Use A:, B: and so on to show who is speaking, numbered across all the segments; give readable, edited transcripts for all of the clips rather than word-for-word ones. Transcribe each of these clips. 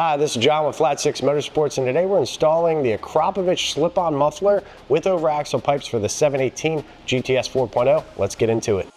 A: Hi, this is John with Flat 6 Motorsports, and today we're installing the Akrapovic slip-on muffler with over-axle pipes for the 718 GTS 4.0. Let's get into it.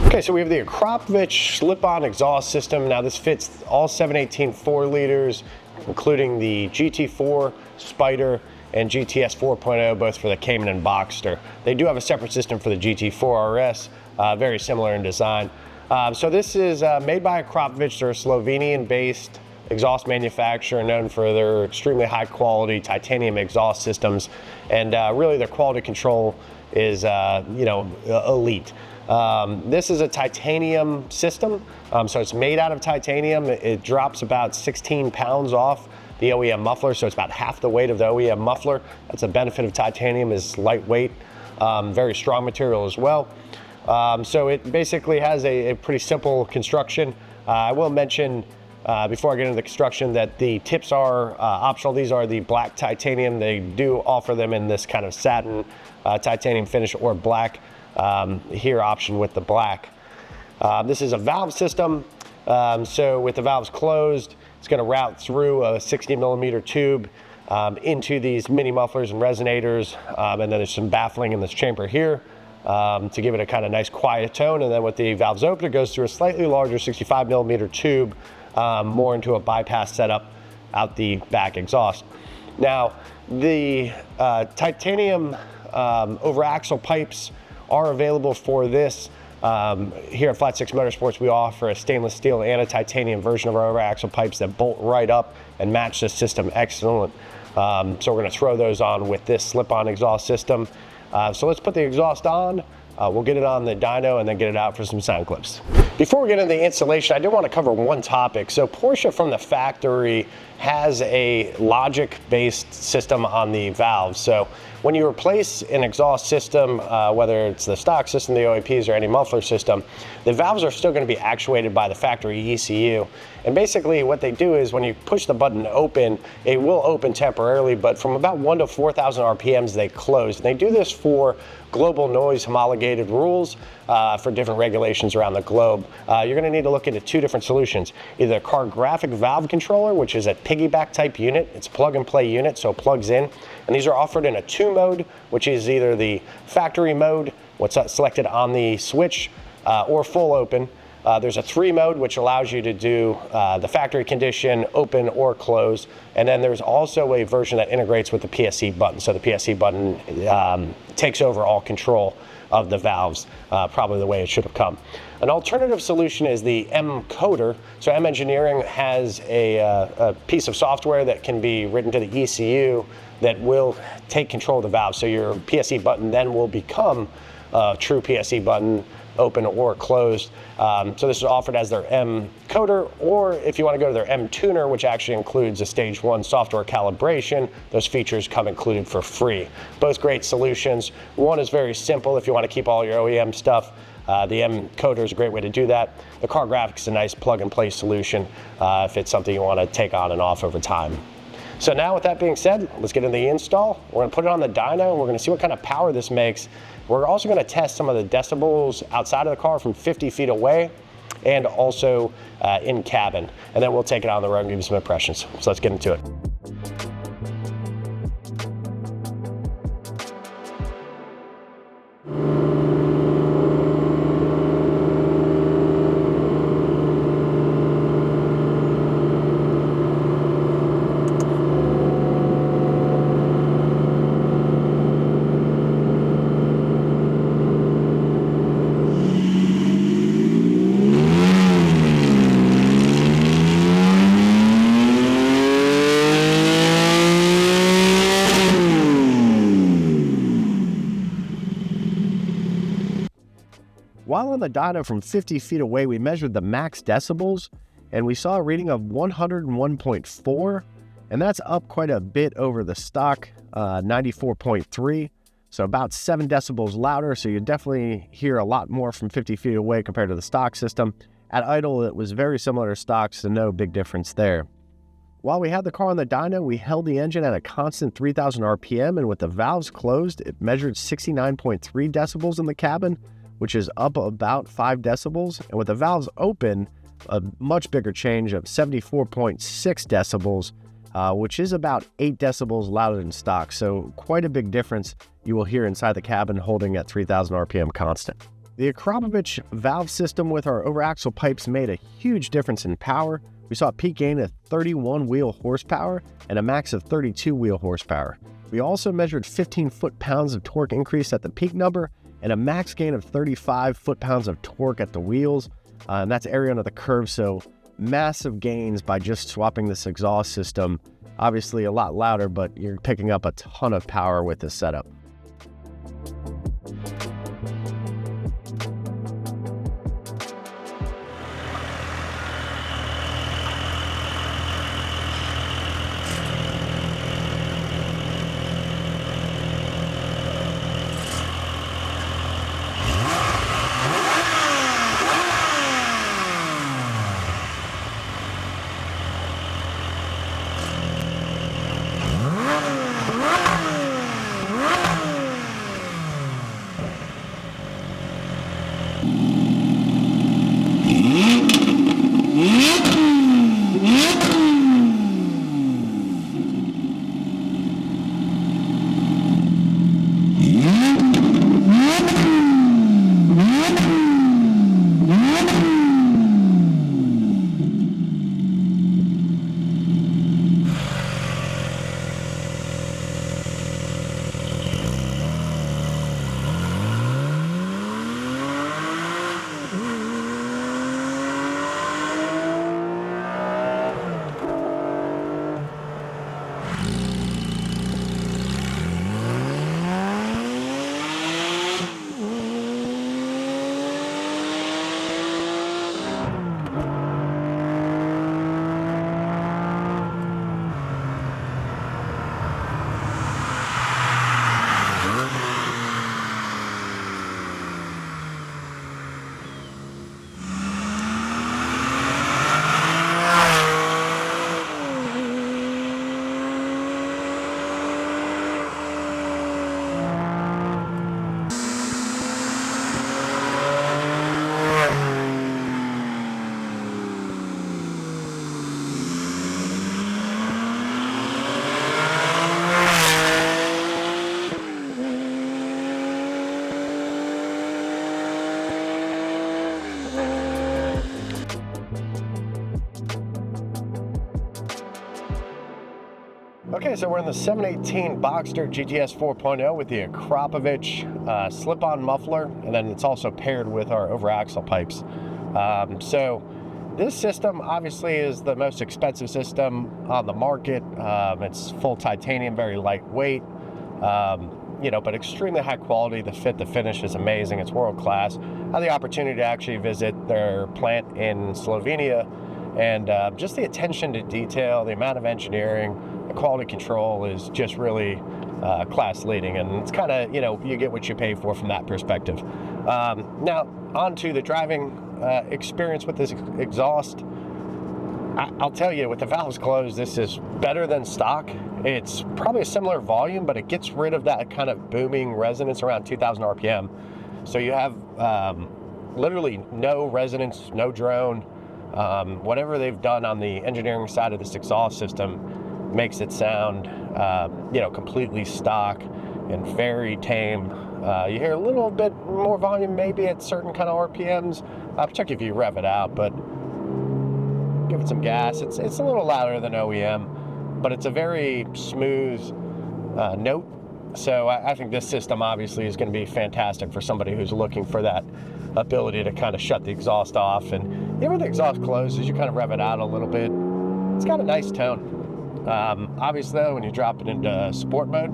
A: Okay, so we have the Akrapovic slip-on exhaust system. Now this fits all 718 4 liters, including the GT4, Spyder, and GTS 4.0, both for the Cayman and Boxster. They do have a separate system for the GT4 RS, very similar in design. So this is made by Akrapovic. They're a Slovenian-based exhaust manufacturer known for their extremely high-quality titanium exhaust systems, and really their quality control is, elite. This is a titanium system, so it's made out of titanium. It drops about 16 pounds off the OEM muffler, so it's about half the weight of the OEM muffler. That's a benefit of titanium, is lightweight, very strong material as well. So it basically has a pretty simple construction. I will mention before I get into the construction that the tips are optional. These are the black titanium. They do offer them in this kind of satin titanium finish or black. Here option with the black. This is a valve system, so with the valves closed, it's going to route through a 60mm tube into these mini mufflers and resonators, and then there's some baffling in this chamber here to give it a kind of nice quiet tone, and then with the valves open, it goes through a slightly larger 65mm tube, more into a bypass setup out the back exhaust. Now the titanium over axle pipes are available for this. Here at Flat 6 Motorsports, we offer a stainless steel and a titanium version of our over axle pipes that bolt right up and match the system excellent. So we're going to throw those on with this slip-on exhaust system. So let's put the exhaust on. We'll get it on the dyno and then get it out for some sound clips. Before we get into the installation, I do want to cover one topic. So Porsche from the factory has a logic-based system on the valves. So when you replace an exhaust system, whether it's the stock system, the OAPs, or any muffler system, the valves are still going to be actuated by the factory ECU. And basically what they do is when you push the button open, it will open temporarily, but from about 1,000 to 4,000 RPMs, they close. And they do this for global noise homologated rules for different regulations around the globe. You're going to need to look into two different solutions. Either a car graphic valve controller, which is a piggyback type unit. It's plug and play unit, so it plugs in. And these are offered in a 2 mode, which is either the factory mode, what's selected on the switch, or full open. There's a 3 mode, which allows you to do the factory condition, open or close. And then there's also a version that integrates with the PSC button. So the PSC button takes over all control of the valves, probably the way it should have come. An alternative solution is the M coder. So M Engineering has a piece of software that can be written to the ECU that will take control of the valve. So your PSC button then will become a true PSC button, open or closed. So this is offered as their M coder, or if you want to go to their M tuner, which actually includes a stage 1 software calibration, those features come included for free. Both great solutions. One is very simple if you want to keep all your OEM stuff. The M coder is a great way to do that. The car graphics is a nice plug and play solution if it's something you want to take on and off over time. So now with that being said, let's get into the install. We're going to put it on the dyno and we're going to see what kind of power this makes. We're also going to test some of the decibels outside of the car from 50 feet away and also in cabin. And then we'll take it on the road and give you some impressions. So let's get into it. While on the dyno from 50 feet away, we measured the max decibels, and we saw a reading of 101.4, and that's up quite a bit over the stock 94.3, so about 7 decibels louder, so you definitely hear a lot more from 50 feet away compared to the stock system. At idle, it was very similar to stock, so no big difference there. While we had the car on the dyno, we held the engine at a constant 3,000 RPM, and with the valves closed, it measured 69.3 decibels in the cabin, which is up about 5 decibels, and with the valves open, a much bigger change of 74.6 decibels, which is about 8 decibels louder than stock, so quite a big difference you will hear inside the cabin holding at 3,000 RPM constant. The Akrapovic valve system with our over-axle pipes made a huge difference in power. We saw a peak gain of 31 wheel horsepower and a max of 32 wheel horsepower. We also measured 15 foot-pounds of torque increase at the peak number and a max gain of 35 foot-pounds of torque at the wheels, and that's area under the curve, so massive gains by just swapping this exhaust system. Obviously a lot louder, but you're picking up a ton of power with this setup. Okay, so we're in the 718 Boxster GTS 4.0 with the Akrapovic slip-on muffler, and then it's also paired with our over-axle pipes. So this system obviously is the most expensive system on the market. It's full titanium, very lightweight, but extremely high quality. The fit, the finish is amazing. It's world class. I had the opportunity to actually visit their plant in Slovenia, and just the attention to detail, the amount of engineering, the quality control is just really class leading, and it's kind of, you get what you pay for from that perspective. Now, on to the driving experience with this exhaust. I'll tell you, with the valves closed, this is better than stock. It's probably a similar volume, but it gets rid of that kind of booming resonance around 2,000 RPM. So you have literally no resonance, no drone. Whatever they've done on the engineering side of this exhaust system makes it sound, completely stock and very tame. You hear a little bit more volume maybe at certain kind of RPMs, particularly if you rev it out, but give it some gas. It's a little louder than OEM, but it's a very smooth note. So I think this system obviously is going to be fantastic for somebody who's looking for that ability to kind of shut the exhaust off. And even when the exhaust closes, you kind of rev it out a little bit. It's got a nice tone. Obviously, though, when you drop it into sport mode,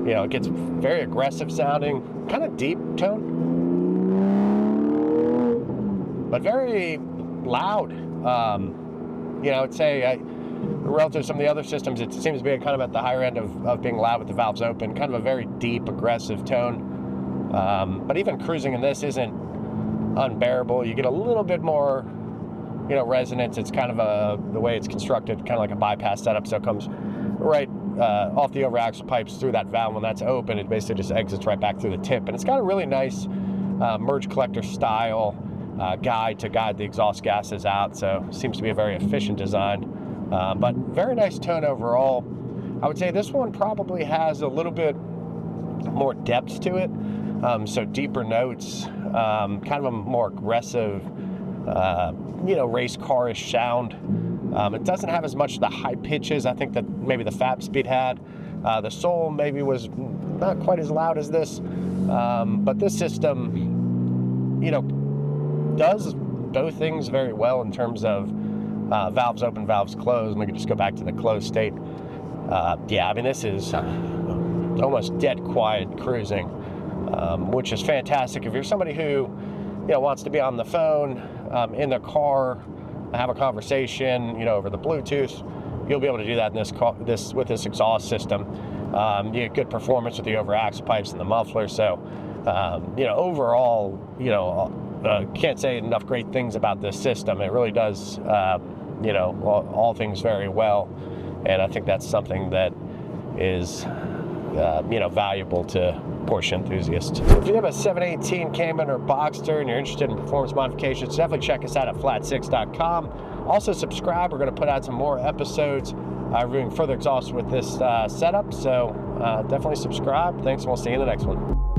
A: it gets very aggressive sounding, kind of deep tone. but very loud. You know, I'd say relative to some of the other systems, it seems to be kind of at the higher end of being loud with the valves open, kind of a very deep, aggressive tone. But even cruising in this isn't unbearable. You get a little bit more, you know, resonance. It's kind of the way it's constructed, kind of like a bypass setup, so it comes right off the over axle pipes through that valve. When that's open, it basically just exits right back through the tip, and it's got a really nice merge collector style guide to guide the exhaust gases out, so it seems to be a very efficient design, but very nice tone overall. I would say this one probably has a little bit more depth to it, so deeper notes, kind of a more aggressive, you know, race car-ish sound. It doesn't have as much of the high pitches I think that maybe the Fab Speed had. The Soul maybe was not quite as loud as this, but this system, you know, does both things very well in terms of valves open, valves closed. And we can just go back to the closed state. Yeah, I mean, this is almost dead quiet cruising, which is fantastic if you're somebody who, you know, wants to be on the phone, in the car, have a conversation, you know, over the Bluetooth. You'll be able to do that in with this exhaust system. You get good performance with the over axle pipes and the muffler. So, you know, overall, you know, can't say enough great things about this system. It really does, you know, all things very well, and I think that's something that is, you know, valuable to Porsche enthusiasts. So if you have a 718 Cayman or Boxster and you're interested in performance modifications, definitely check us out at flat6.com. Also subscribe. We're going to put out some more episodes reviewing further exhausts with this setup, so definitely subscribe. Thanks, and we'll see you in the next one.